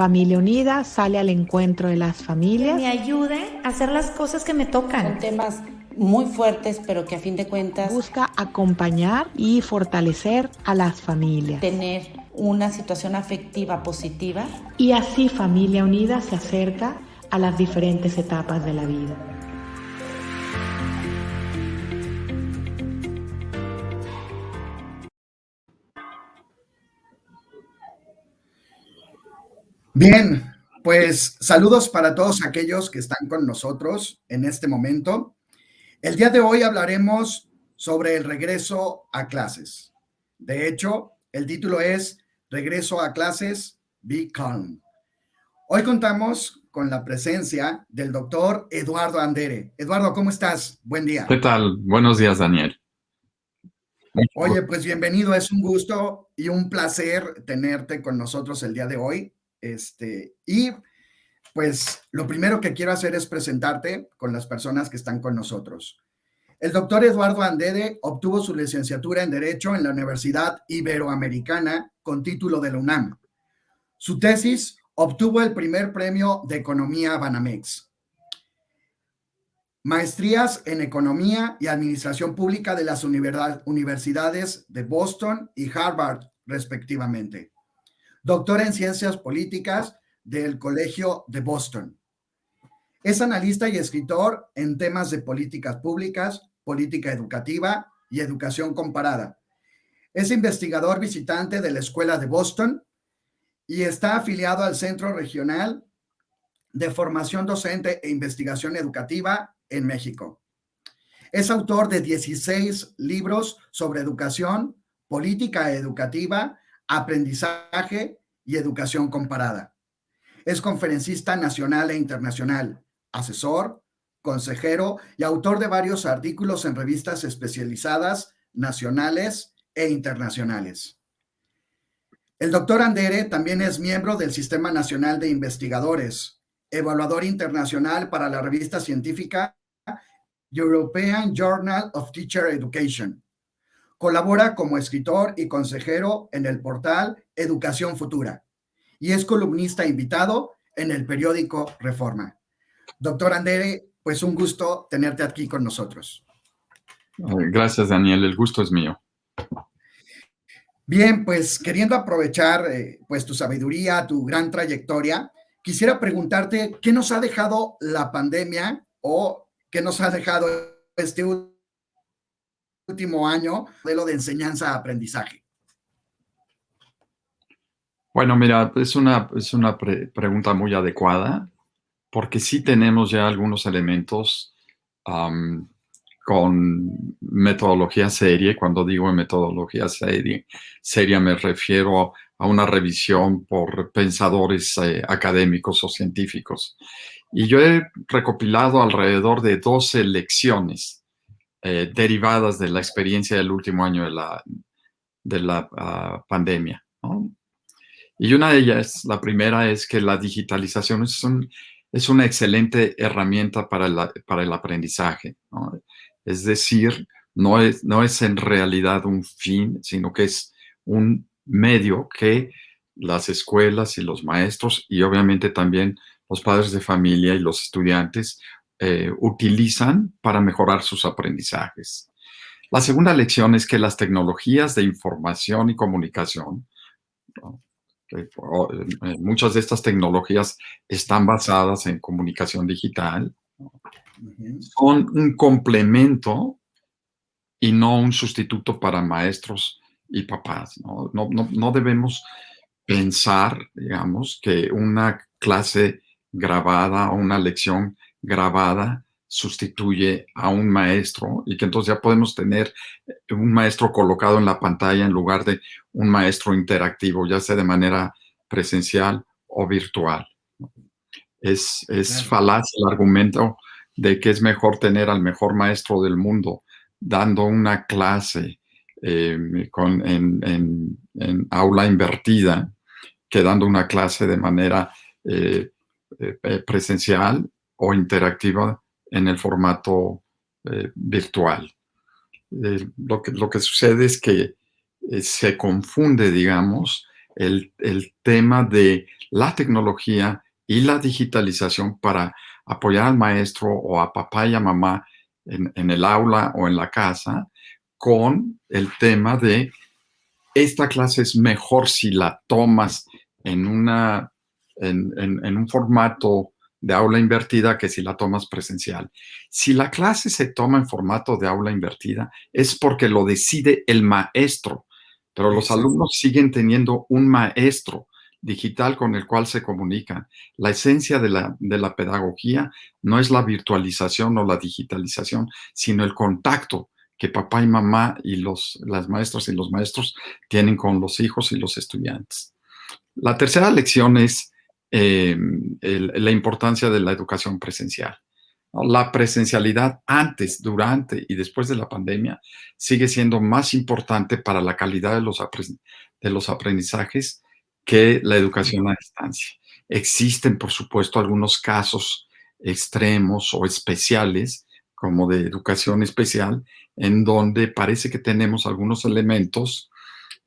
Familia Unida sale al encuentro de las familias. Que me ayude a hacer las cosas que me tocan. Son temas muy fuertes, pero que a fin de cuentas busca acompañar y fortalecer a las familias. Tener una situación afectiva positiva. Y así Familia Unida se acerca a las diferentes etapas de la vida. Bien, pues saludos para todos aquellos que están con nosotros en este momento. El día de hoy hablaremos sobre el regreso a clases. De hecho, el título es Regreso a clases, Be Calm. Hoy contamos con la presencia del doctor Eduardo Andere. Eduardo, ¿cómo estás? Buen día. ¿Qué tal? Buenos días, Daniel. Oye, pues bienvenido. Es un gusto y un placer tenerte con nosotros el día de hoy. Y pues lo primero que quiero hacer es presentarte con las personas que están con nosotros. El doctor Eduardo Andere obtuvo su licenciatura en Derecho en la Universidad Iberoamericana con título de la UNAM. Su tesis obtuvo el primer premio de Economía Banamex. Maestrías en Economía y Administración Pública de las universidades de Boston y Harvard, respectivamente. Doctor en Ciencias Políticas del Colegio de Boston. Es analista y escritor en temas de políticas públicas, política educativa y educación comparada. Es investigador visitante de la Escuela de Boston y está afiliado al Centro Regional de Formación Docente e Investigación Educativa en México. Es autor de 16 libros sobre educación, política educativa, aprendizaje y educación comparada. Es conferencista nacional e internacional, asesor, consejero y autor de varios artículos en revistas especializadas nacionales e internacionales. El doctor Andere también es miembro del Sistema Nacional de Investigadores, evaluador internacional para la revista científica European Journal of Teacher Education. Colabora como escritor y consejero en el portal Educación Futura y es columnista invitado en el periódico Reforma. Doctor Andere, pues un gusto tenerte aquí con nosotros. Gracias, Daniel. El gusto es mío. Bien, pues queriendo aprovechar pues tu sabiduría, tu gran trayectoria, quisiera preguntarte qué nos ha dejado la pandemia o qué nos ha dejado este último año modelo de enseñanza-aprendizaje. Bueno, mira, es una pregunta muy adecuada porque sí tenemos ya algunos elementos con metodología seria. Cuando digo metodología seria me refiero a una revisión por pensadores académicos o científicos. Y yo he recopilado alrededor de 12 lecciones derivadas de la experiencia del último año de la pandemia, ¿no? Y una de ellas, la primera, es que la digitalización es una excelente herramienta para el aprendizaje, ¿no? Es decir, no es en realidad un fin, sino que es un medio que las escuelas y los maestros y obviamente también los padres de familia y los estudiantes utilizan para mejorar sus aprendizajes. La segunda lección es que las tecnologías de información y comunicación, ¿no? Muchas de estas tecnologías están basadas en comunicación digital, son un complemento y no un sustituto para maestros y papás, ¿no? No debemos pensar, digamos, que una clase grabada o una lección grabada sustituye a un maestro y que entonces ya podemos tener un maestro colocado en la pantalla en lugar de un maestro interactivo, ya sea de manera presencial o virtual. Es falaz el argumento de que es mejor tener al mejor maestro del mundo dando una clase en aula invertida que dando una clase de manera presencial o interactiva en el formato virtual. Lo que sucede es que se confunde, digamos, el tema de la tecnología y la digitalización para apoyar al maestro o a papá y a mamá en el aula o en la casa, con el tema de esta clase es mejor si la tomas en un formato de aula invertida que si la tomas presencial. Si la clase se toma en formato de aula invertida es porque lo decide el maestro, pero los alumnos siguen teniendo un maestro digital con el cual se comunican. La esencia de la pedagogía no es la virtualización o la digitalización, sino el contacto que papá y mamá y las maestras y los maestros tienen con los hijos y los estudiantes. La tercera lección es la importancia de la educación presencial. La presencialidad antes, durante y después de la pandemia sigue siendo más importante para la calidad de los aprendizajes que la educación a distancia. Existen, por supuesto, algunos casos extremos o especiales, como de educación especial, en donde parece que tenemos algunos elementos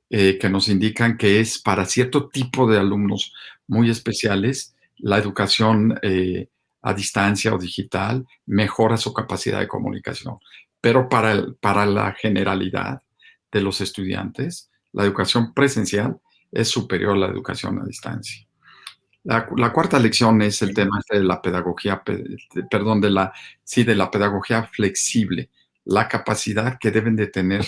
que nos indican que es para cierto tipo de alumnos muy especiales, la educación a distancia o digital mejora su capacidad de comunicación. Pero para la generalidad de los estudiantes, la educación presencial es superior a la educación a distancia. La cuarta lección es el tema de la pedagogía, de la pedagogía flexible, la capacidad que deben de tener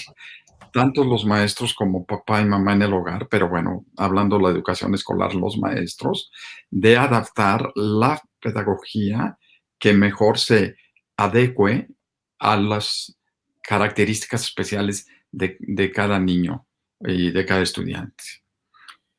tanto los maestros como papá y mamá en el hogar, pero bueno, hablando de la educación escolar, los maestros, de adaptar la pedagogía que mejor se adecue a las características especiales de cada niño y de cada estudiante.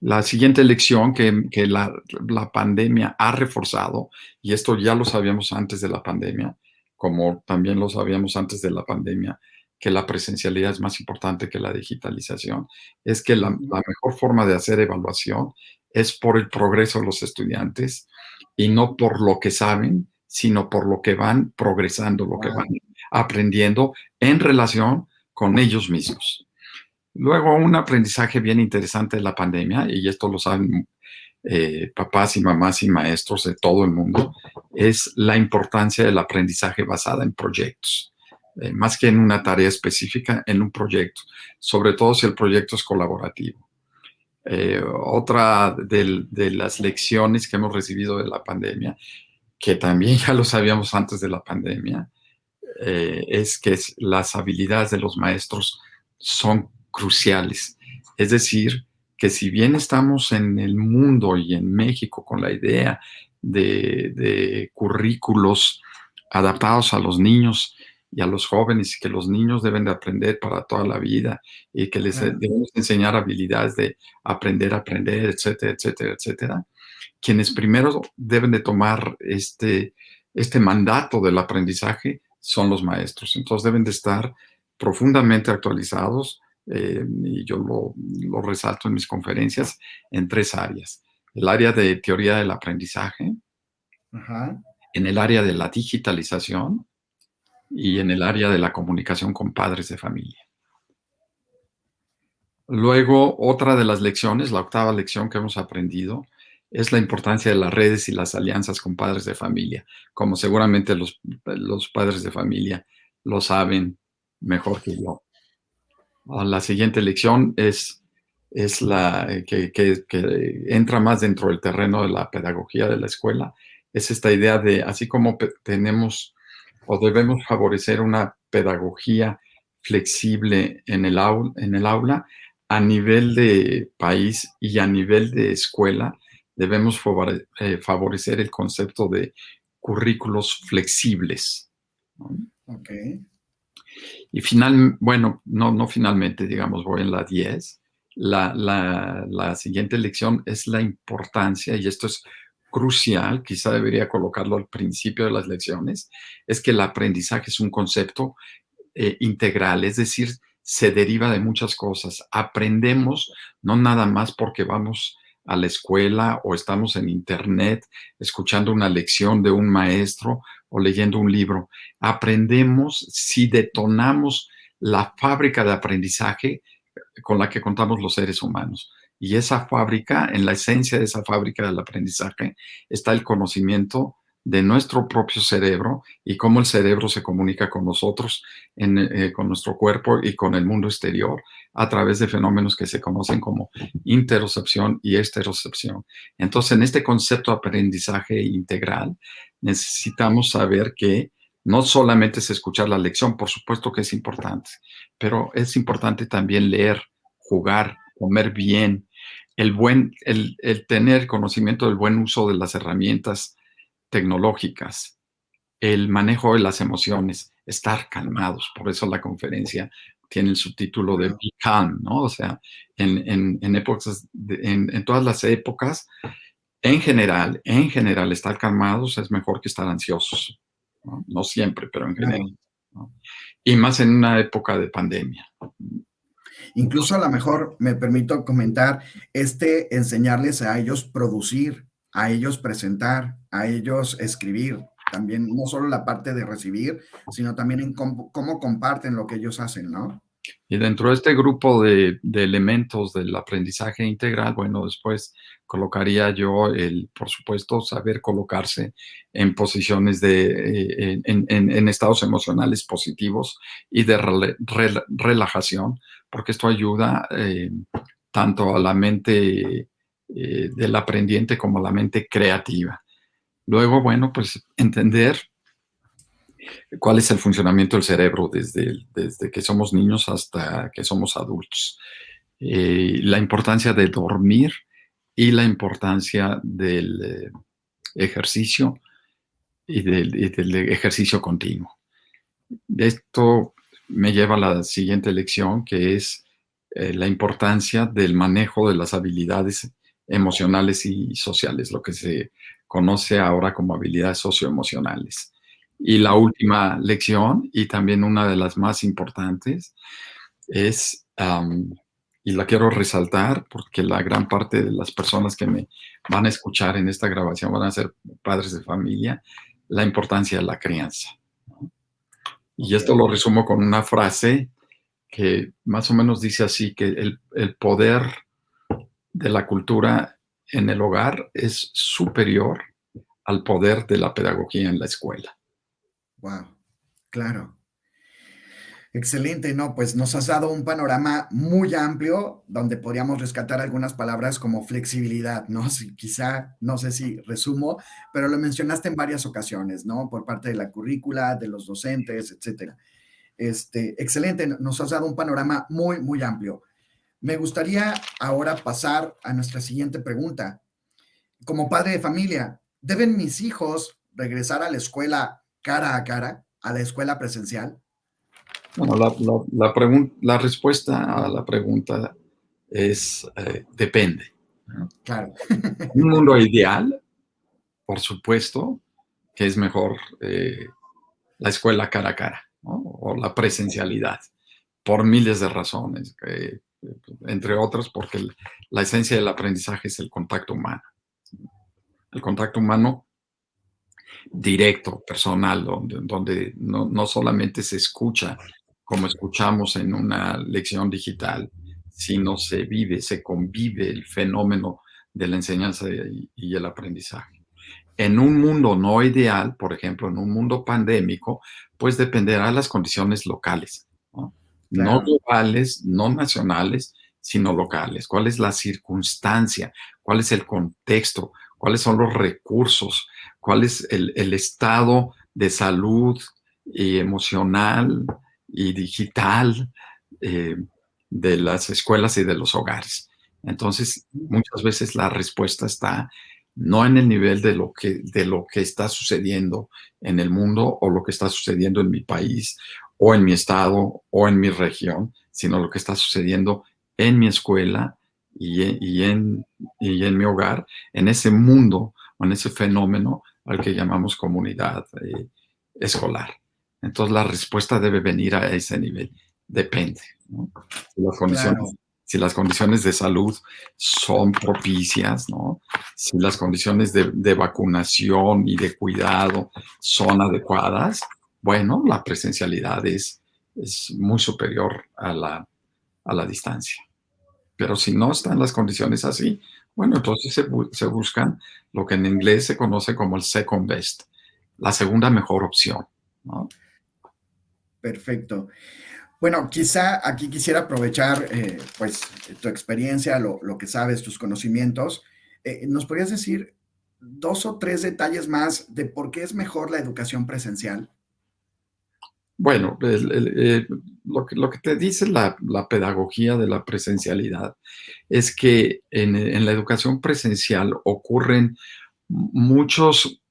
La siguiente lección que la pandemia ha reforzado, y esto ya lo sabíamos antes de la pandemia, como también lo sabíamos antes de la pandemia, que la presencialidad es más importante que la digitalización, es que la mejor forma de hacer evaluación es por el progreso de los estudiantes y no por lo que saben, sino por lo que van progresando, lo que van aprendiendo en relación con ellos mismos. Luego, un aprendizaje bien interesante de la pandemia, y esto lo saben papás y mamás y maestros de todo el mundo, es la importancia del aprendizaje basado en proyectos. Más que en una tarea específica, en un proyecto, sobre todo si el proyecto es colaborativo. Otra de las lecciones que hemos recibido de la pandemia, que también ya lo sabíamos antes de la pandemia, es que las habilidades de los maestros son cruciales. Es decir, que si bien estamos en el mundo y en México con la idea de currículos adaptados a los niños y a los jóvenes, y que los niños deben de aprender para toda la vida y que les debemos enseñar habilidades de aprender, etcétera, etcétera, etcétera, quienes primero deben de tomar este mandato del aprendizaje son los maestros. Entonces deben de estar profundamente actualizados, y yo lo resalto en mis conferencias, en 3 áreas. El área de teoría del aprendizaje, en el área de la digitalización y en el área de la comunicación con padres de familia. Luego, otra de las lecciones, la 8ª lección que hemos aprendido, es la importancia de las redes y las alianzas con padres de familia, como seguramente los padres de familia lo saben mejor que yo. La siguiente lección es la que entra más dentro del terreno de la pedagogía de la escuela, es esta idea de, así como tenemos o debemos favorecer una pedagogía flexible en el aula, a nivel de país y a nivel de escuela, debemos favorecer el concepto de currículos flexibles, ¿no? Okay. Y no finalmente, digamos, voy en la 10. La siguiente lección es la importancia, y esto es crucial, quizá debería colocarlo al principio de las lecciones, es que el aprendizaje es un concepto integral, es decir, se deriva de muchas cosas. Aprendemos no nada más porque vamos a la escuela o estamos en internet escuchando una lección de un maestro o leyendo un libro. Aprendemos si detonamos la fábrica de aprendizaje con la que contamos los seres humanos. Y esa fábrica, en la esencia de esa fábrica del aprendizaje, está el conocimiento de nuestro propio cerebro y cómo el cerebro se comunica con nosotros, con nuestro cuerpo y con el mundo exterior a través de fenómenos que se conocen como interocepción y esterocepción. Entonces, en este concepto de aprendizaje integral, necesitamos saber que no solamente es escuchar la lección, por supuesto que es importante, pero es importante también leer, jugar, comer bien, el tener conocimiento del buen uso de las herramientas tecnológicas, el manejo de las emociones, estar calmados. Por eso la conferencia tiene el subtítulo de Be Calm, ¿no? O sea, en épocas, en todas las épocas, en general, estar calmados es mejor que estar ansiosos, ¿no? No siempre, pero en general, ¿no? Y más en una época de pandemia. Incluso a lo mejor me permito comentar, enseñarles a ellos producir, a ellos presentar, a ellos escribir, también no solo la parte de recibir, sino también en cómo comparten lo que ellos hacen, ¿no? Y dentro de este grupo de elementos del aprendizaje integral, bueno, después colocaría yo por supuesto, saber colocarse en posiciones en estados emocionales positivos y de relajación, porque esto ayuda tanto a la mente del aprendiente como a la mente creativa. Luego, bueno, pues entender cuál es el funcionamiento del cerebro desde que somos niños hasta que somos adultos. La importancia de dormir y la importancia del ejercicio y del ejercicio continuo. Esto me lleva a la siguiente lección, que es la importancia del manejo de las habilidades emocionales y sociales, lo que se conoce ahora como habilidades socioemocionales. Y la última lección, y también una de las más importantes, es, y la quiero resaltar porque la gran parte de las personas que me van a escuchar en esta grabación van a ser padres de familia, la importancia de la crianza. Y esto lo resumo con una frase que más o menos dice así, que el poder de la cultura en el hogar es superior al poder de la pedagogía en la escuela. Wow, claro. Excelente, no, pues nos has dado un panorama muy amplio donde podríamos rescatar algunas palabras como flexibilidad, ¿no? Quizá, no sé si resumo, pero lo mencionaste en varias ocasiones, ¿no? Por parte de la currícula, de los docentes, etcétera. Excelente, nos has dado un panorama muy, muy amplio. Me gustaría ahora pasar a nuestra siguiente pregunta. Como padre de familia, ¿deben mis hijos regresar a la escuela cara a cara, a la escuela presencial? Bueno, la respuesta a la pregunta es depende, ¿no? Claro. En un mundo ideal, por supuesto, que es mejor la escuela cara a cara, ¿no? O la presencialidad, por miles de razones, entre otras porque la esencia del aprendizaje es el contacto humano. El contacto humano directo, personal, donde no solamente se escucha como escuchamos en una lección digital, sino se vive, se convive el fenómeno de la enseñanza y el aprendizaje. En un mundo no ideal, por ejemplo, en un mundo pandémico, pues dependerá de las condiciones locales, ¿no? Claro. No globales, no nacionales, sino locales. ¿Cuál es la circunstancia? ¿Cuál es el contexto? ¿Cuáles son los recursos? ¿Cuál es el estado de salud y emocional y digital de las escuelas y de los hogares? Entonces, muchas veces la respuesta está no en el nivel de lo que está sucediendo en el mundo o lo que está sucediendo en mi país o en mi estado o en mi región, sino lo que está sucediendo en mi escuela y en mi hogar, en ese mundo o en ese fenómeno al que llamamos comunidad escolar. Entonces la respuesta debe venir a ese nivel. Depende, ¿no? Si las condiciones de salud son propicias, ¿no? Si las condiciones de vacunación y de cuidado son adecuadas, bueno, la presencialidad es muy superior a la distancia. Pero si no están las condiciones así, bueno, entonces se buscan lo que en inglés se conoce como el second best, la segunda mejor opción, ¿no? Perfecto. Bueno, quizá aquí quisiera aprovechar pues tu experiencia, lo que sabes, tus conocimientos. ¿Nos podrías decir 2 o 3 detalles más de por qué es mejor la educación presencial? Bueno, lo que te dice la pedagogía de la presencialidad es que en la educación presencial ocurren muchos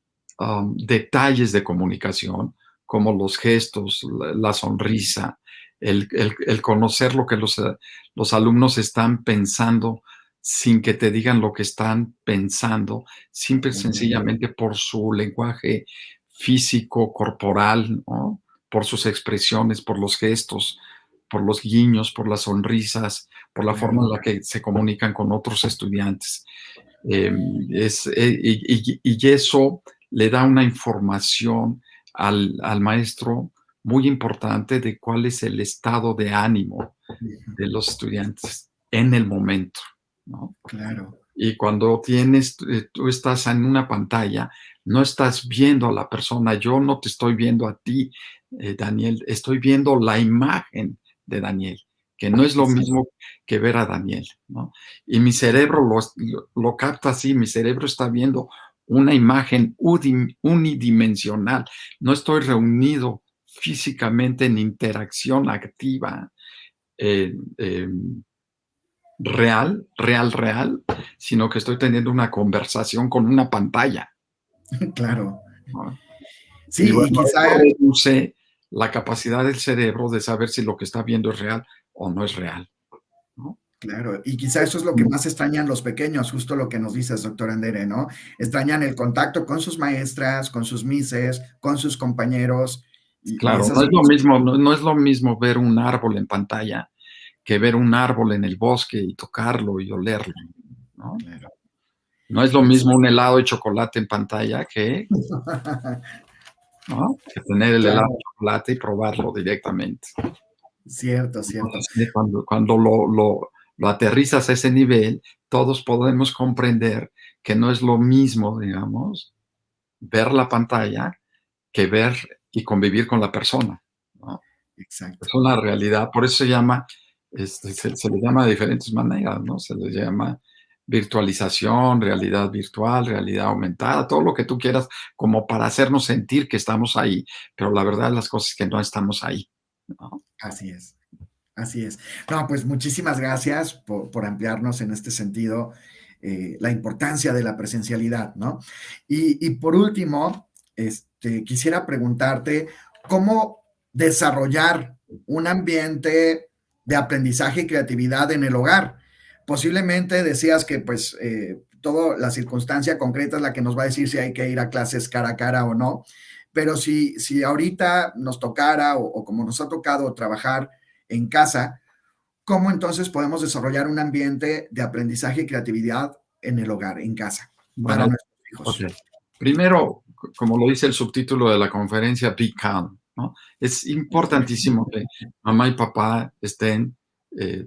detalles de comunicación, como los gestos, la sonrisa, el conocer lo que los alumnos están pensando sin que te digan lo que están pensando, simple y sencillamente por su lenguaje físico, corporal, ¿no? Por sus expresiones, por los gestos, por los guiños, por las sonrisas, por la forma en la que se comunican con otros estudiantes. Y eso le da una información al maestro muy importante de cuál es el estado de ánimo de los estudiantes en el momento, ¿no? Claro. Y cuando tú estás en una pantalla, no estás viendo a la persona. Yo no te estoy viendo a ti, Daniel, estoy viendo la imagen de Daniel, que no es lo mismo que ver a Daniel, ¿no? Y mi cerebro lo capta así, mi cerebro está viendo una imagen unidimensional. No estoy reunido físicamente en interacción activa, real, sino que estoy teniendo una conversación con una pantalla, Claro. ¿no? Sí, Y bueno, y quizá, eso reduce la capacidad del cerebro de saber si lo que está viendo es real o no es real, ¿no? claro, y quizá eso es lo que más extrañan los pequeños, justo lo que nos dices, doctor Andere, ¿no? Extrañan el contacto con sus maestras, con sus mises, con sus compañeros, y Claro, esas no es lo cosas. mismo, no es lo mismo ver un árbol en pantalla que ver un árbol en el bosque y tocarlo y olerlo, ¿no? Claro. No es lo mismo un helado de chocolate en pantalla que, ¿no? Que tener el helado Claro, de chocolate y probarlo directamente. cierto, cierto. Entonces, cuando lo aterrizas a ese nivel, todos podemos comprender que no es lo mismo, digamos, ver la pantalla que ver y convivir con la persona, ¿no? Exacto. Es una realidad, por eso se le llama de diferentes maneras, ¿no? Se le llama virtualización, realidad virtual, realidad aumentada, todo lo que tú quieras, como para hacernos sentir que estamos ahí, pero la verdad las cosas es que no estamos ahí, ¿no? Así es. Así es. No, pues muchísimas gracias por ampliarnos en este sentido la importancia de la presencialidad, ¿no? Y por último, quisiera preguntarte cómo desarrollar un ambiente de aprendizaje y creatividad en el hogar. Posiblemente decías que pues toda la circunstancia concreta es la que nos va a decir si hay que ir a clases cara a cara o no, pero si ahorita nos tocara o como nos ha tocado trabajar en casa, ¿cómo entonces podemos desarrollar un ambiente de aprendizaje y creatividad en el hogar, en casa, para Bueno, nuestros ok. hijos? Primero, como lo dice el subtítulo de la conferencia, Be Calm, ¿no? Es importantísimo que mamá y papá estén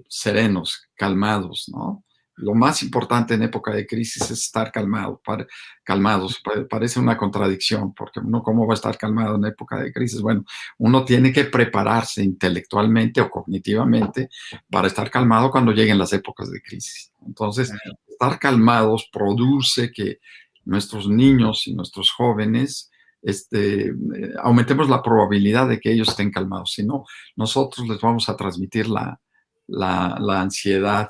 serenos, calmados, ¿no? Lo más importante en época de crisis es estar calmados. Parece una contradicción, porque uno, ¿cómo va a estar calmado en época de crisis? Bueno, uno tiene que prepararse intelectualmente o cognitivamente para estar calmado cuando lleguen las épocas de crisis. Entonces, estar calmados produce que nuestros niños y nuestros jóvenes aumentemos la probabilidad de que ellos estén calmados. Si no, nosotros les vamos a transmitir la ansiedad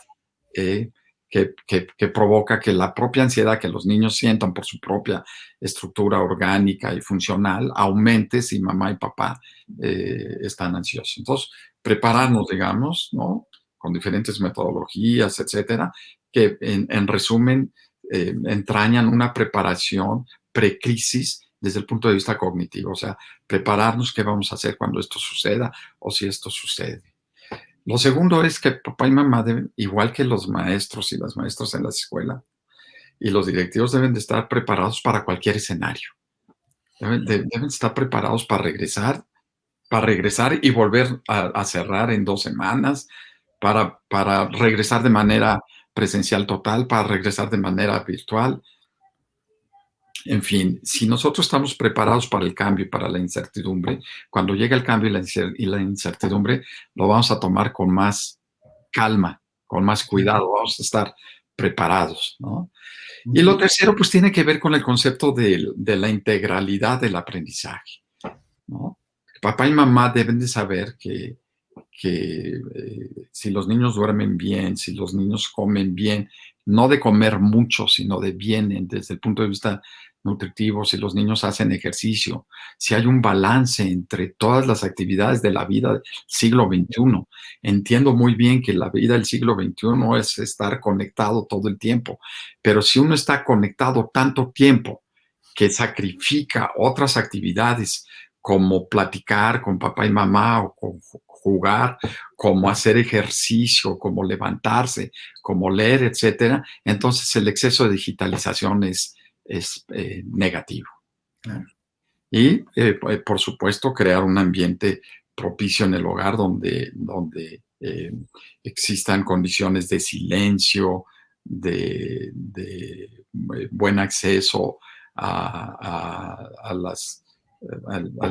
que provoca que la propia ansiedad que los niños sientan por su propia estructura orgánica y funcional aumente si mamá y papá están ansiosos. Entonces, prepararnos, digamos, ¿no? Con diferentes metodologías, etcétera, que en resumen entrañan una preparación precrisis desde el punto de vista cognitivo, o sea, prepararnos qué vamos a hacer cuando esto suceda o si esto sucede. Lo segundo es que papá y mamá deben, igual que los maestros y las maestras en la escuela, y los directivos deben de estar preparados para cualquier escenario. Deben estar preparados para regresar y volver a cerrar en 2 semanas, para regresar de manera presencial total, para regresar de manera virtual. En fin, si nosotros estamos preparados para el cambio y para la incertidumbre, cuando llega el cambio y la incertidumbre, lo vamos a tomar con más calma, con más cuidado, vamos a estar preparados, ¿no? Y lo tercero, pues tiene que ver con el concepto de la integralidad del aprendizaje, ¿no? Papá y mamá deben de saber que si los niños duermen bien, si los niños comen bien, no de comer mucho, sino de bien desde el punto de vista nutritivo, si los niños hacen ejercicio, si hay un balance entre todas las actividades de la vida del siglo XXI. Entiendo muy bien que la vida del siglo XXI es estar conectado todo el tiempo, pero si uno está conectado tanto tiempo que sacrifica otras actividades como platicar con papá y mamá o jugar, como hacer ejercicio, como levantarse, como leer, etcétera, entonces el exceso de digitalización es negativo. Claro. Y, por supuesto, crear un ambiente propicio en el hogar donde existan condiciones de silencio, de buen acceso al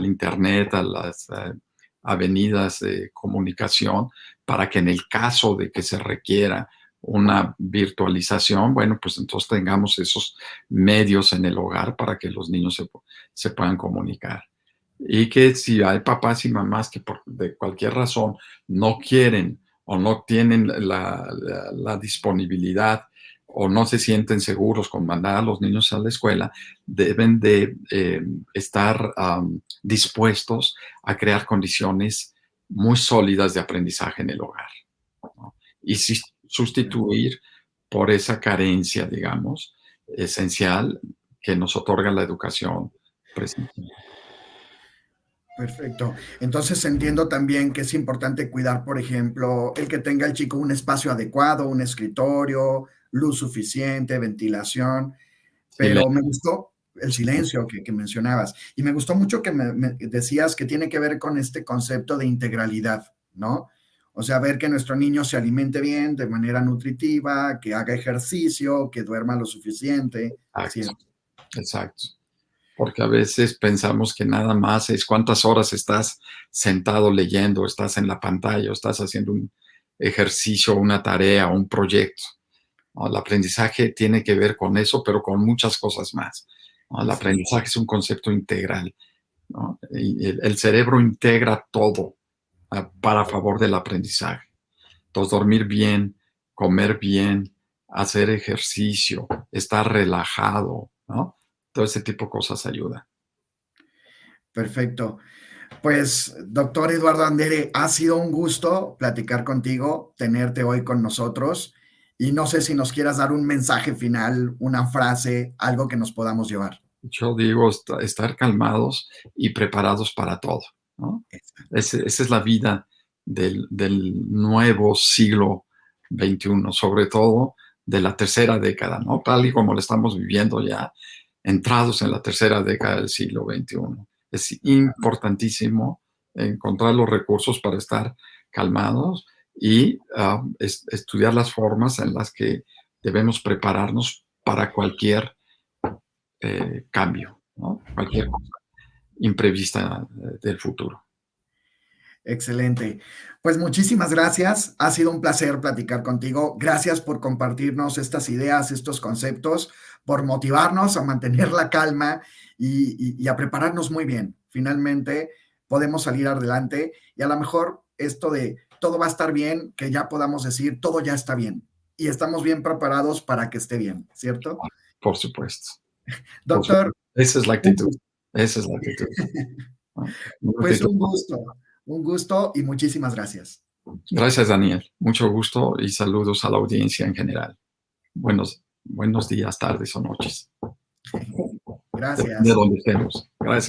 Internet, a las avenidas de comunicación, para que en el caso de que se requiera una virtualización, bueno, pues entonces tengamos esos medios en el hogar para que los niños se puedan comunicar. Y que si hay papás y mamás que de cualquier razón no quieren o no tienen la disponibilidad o no se sienten seguros con mandar a los niños a la escuela, deben de estar dispuestos a crear condiciones muy sólidas de aprendizaje en el hogar, ¿no? Y sustituir por esa carencia, digamos, esencial que nos otorga la educación presencial. Perfecto. Entonces entiendo también que es importante cuidar, por ejemplo, el que tenga el chico un espacio adecuado, un escritorio, luz suficiente, ventilación, pero me gustó el silencio que mencionabas y me gustó mucho que me decías que tiene que ver con este concepto de integralidad, ¿no? O sea, ver que nuestro niño se alimente bien, de manera nutritiva, que haga ejercicio, que duerma lo suficiente. Exacto. Exacto. Porque a veces pensamos que nada más es cuántas horas estás sentado leyendo, estás en la pantalla, o estás haciendo un ejercicio, una tarea, un proyecto, ¿no? El aprendizaje tiene que ver con eso, pero con muchas cosas más, ¿no? El aprendizaje es un concepto integral, ¿no? Y el cerebro integra todo para favor del aprendizaje. Entonces, dormir bien, comer bien, hacer ejercicio, estar relajado, ¿no? Todo ese tipo de cosas ayuda. Perfecto. Pues, doctor Eduardo Andere, ha sido un gusto platicar contigo, tenerte hoy con nosotros, y no sé si nos quieras dar un mensaje final, una frase, algo que nos podamos llevar. Yo digo estar calmados y preparados para todo, ¿no? Esa es la vida del nuevo siglo XXI, sobre todo de la tercera década, ¿no? Tal y como lo estamos viviendo ya, entrados en la tercera década del siglo XXI. Es importantísimo encontrar los recursos para estar calmados y estudiar las formas en las que debemos prepararnos para cualquier cambio, ¿no? Cualquier cosa imprevista del futuro. Excelente. Pues muchísimas gracias. Ha sido un placer platicar contigo. Gracias por compartirnos estas ideas, estos conceptos, por motivarnos a mantener la calma y a prepararnos muy bien. Finalmente podemos salir adelante y a lo mejor esto de todo va a estar bien, que ya podamos decir todo ya está bien y estamos bien preparados para que esté bien, ¿cierto? Por supuesto. Doctor. Esa es la actitud. Esa es la actitud. Pues un gusto y muchísimas gracias. Gracias, Daniel. Mucho gusto y saludos a la audiencia en general. Buenos días, tardes o noches. Gracias. De donde estemos. Gracias.